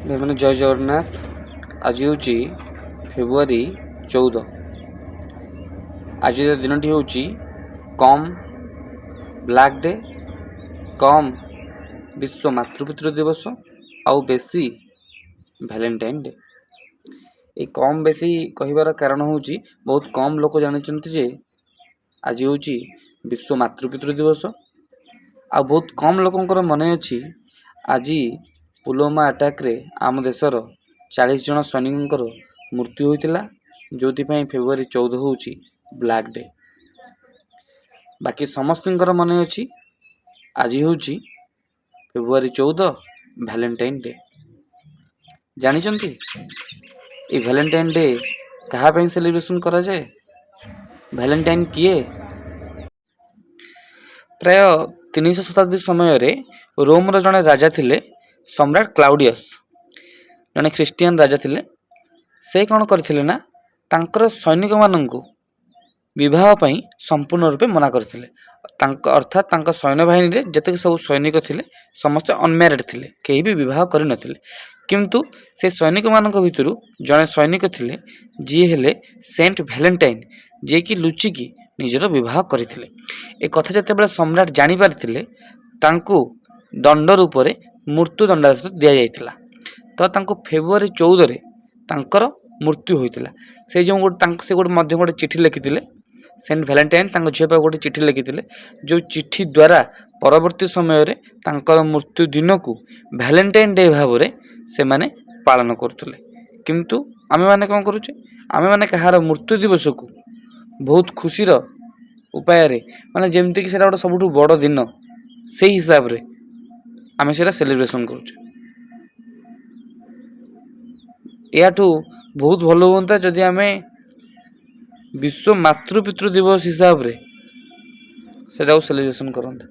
ଭାଇମାନେ ଜୟ ଜଗନ୍ନାଥ। ଆଜି ହେଉଛି ଫେବୃଆରୀ 14। ଆଜିର ଦିନଟି ହେଉଛି କମ୍ ବ୍ଲାକ୍ ଡେ, କମ୍ ବିଶ୍ୱ ମାତୃପିତୃ ଦିବସ ଆଉ ବେଶୀ ଭ୍ୟାଲେଣ୍ଟାଇନ୍ ଡେ। এই କମ୍ ବେଶୀ କହିବାର କାରଣ ହେଉଛି ବହୁତ କମ୍ ଲୋକ ଜାଣିଛନ୍ତି ଯେ ଆଜି ହେଉଛି ବିଶ୍ୱ ମାତୃପିତୃ ଦିବସ। ଆଉ ବହୁତ କମ୍ ଲୋକଙ୍କର ମନେ ଅଛି ଆଜି ପୁଲୱାମା ଆଟାକ୍ରେ ଆମ ଦେଶର 40 ଜଣ ସୈନିକଙ୍କର ମୃତ୍ୟୁ ହୋଇଥିଲା, ଯେଉଁଥିପାଇଁ ଫେବୃଆରୀ 14 ହେଉଛି ବ୍ଲାକ୍ ଡେ। ବାକି ସମସ୍ତଙ୍କର ମନେ ଅଛି ଆଜି ହେଉଛି ଫେବୃଆରୀ 14 ଭ୍ୟାଲେଣ୍ଟାଇନ୍ ଡେ। ଜାଣିଛନ୍ତି এই ଭ୍ୟାଲେଣ୍ଟାଇନ୍ ଡେ କାହା ପାଇଁ ସେଲିବ୍ରେସନ୍ କରାଯାଏ? ଭ୍ୟାଲେଣ୍ଟାଇନ୍ କିଏ? ପ୍ରାୟ 300 ଶତାବ୍ଦୀ ସମୟରେ ରୋମର ଜଣେ ରାଜା ଥିଲେ ସମ୍ରାଟ କ୍ଲାଉଡ଼ିୟସ୍। ଜଣେ ଖ୍ରୀଷ୍ଟିଆନ ରାଜା ଥିଲେ। ସେ କ'ଣ କରିଥିଲେ ନା ତାଙ୍କର ସୈନିକମାନଙ୍କୁ ବିବାହ ପାଇଁ ସମ୍ପୂର୍ଣ୍ଣ ରୂପେ ମନା କରିଥିଲେ। ଅର୍ଥାତ୍ ତାଙ୍କ ସୈନ୍ୟବାହିନୀରେ ଯେତିକି ସବୁ ସୈନିକ ଥିଲେ ସମସ୍ତେ ଅନମ୍ୟାରିଡ୍ ଥିଲେ, କେହି ବି ବିବାହ କରିନଥିଲେ। କିନ୍ତୁ ସେ ସୈନିକମାନଙ୍କ ଭିତରୁ ଜଣେ ସୈନିକ ଥିଲେ ଯିଏ ହେଲେ ସେଣ୍ଟ ଭ୍ୟାଲେଣ୍ଟାଇନ୍, ଯିଏକି ଲୁଚିକି ନିଜର ବିବାହ କରିଥିଲେ। ଏ କଥା ଯେତେବେଳେ ସମ୍ରାଟ ଜାଣିପାରିଥିଲେ ତାଙ୍କୁ ଦଣ୍ଡ ରୂପରେ ମୃତ୍ୟୁ ଦଣ୍ଡାଦେଶ ଦିଆଯାଇଥିଲା। ତ ତାଙ୍କୁ ଫେବୃଆରୀ 14ରେ ତାଙ୍କର ମୃତ୍ୟୁ ହୋଇଥିଲା। ସେ ମଧ୍ୟ ଗୋଟେ ଚିଠି ଲେଖିଥିଲେ। ସେଣ୍ଟ ଭ୍ୟାଲେଣ୍ଟାଇନ୍ ତାଙ୍କ ଝିଅ ପାଇଁ ଗୋଟେ ଚିଠି ଲେଖିଥିଲେ, ଯେଉଁ ଚିଠି ଦ୍ୱାରା ପରବର୍ତ୍ତୀ ସମୟରେ ତାଙ୍କର ମୃତ୍ୟୁ ଦିନକୁ ଭ୍ୟାଲେଣ୍ଟାଇନ୍ ଡେ ଭାବରେ ସେମାନେ ପାଳନ କରୁଥିଲେ। କିନ୍ତୁ ଆମେମାନେ କ'ଣ କରୁଛେ? ଆମେମାନେ କାହାର ମୃତ୍ୟୁ ଦିବସକୁ ବହୁତ ଖୁସିର ଉପାୟରେ, ମାନେ ଯେମିତିକି ସେଇଟା ଗୋଟେ ସବୁଠୁ ବଡ଼ ଦିନ, ସେଇ ହିସାବରେ ଆମେ ସେଇଟା ସେଲିବ୍ରେସନ୍ କରୁଛେ। ଏହାଠୁ ବହୁତ ଭଲ ହୁଅନ୍ତା ଯଦି ଆମେ ବିଶ୍ୱ ମାତୃପିତୃ ଦିବସ ହିସାବରେ ସେଟାକୁ ସେଲିବ୍ରେସନ୍ କରନ୍ତେ।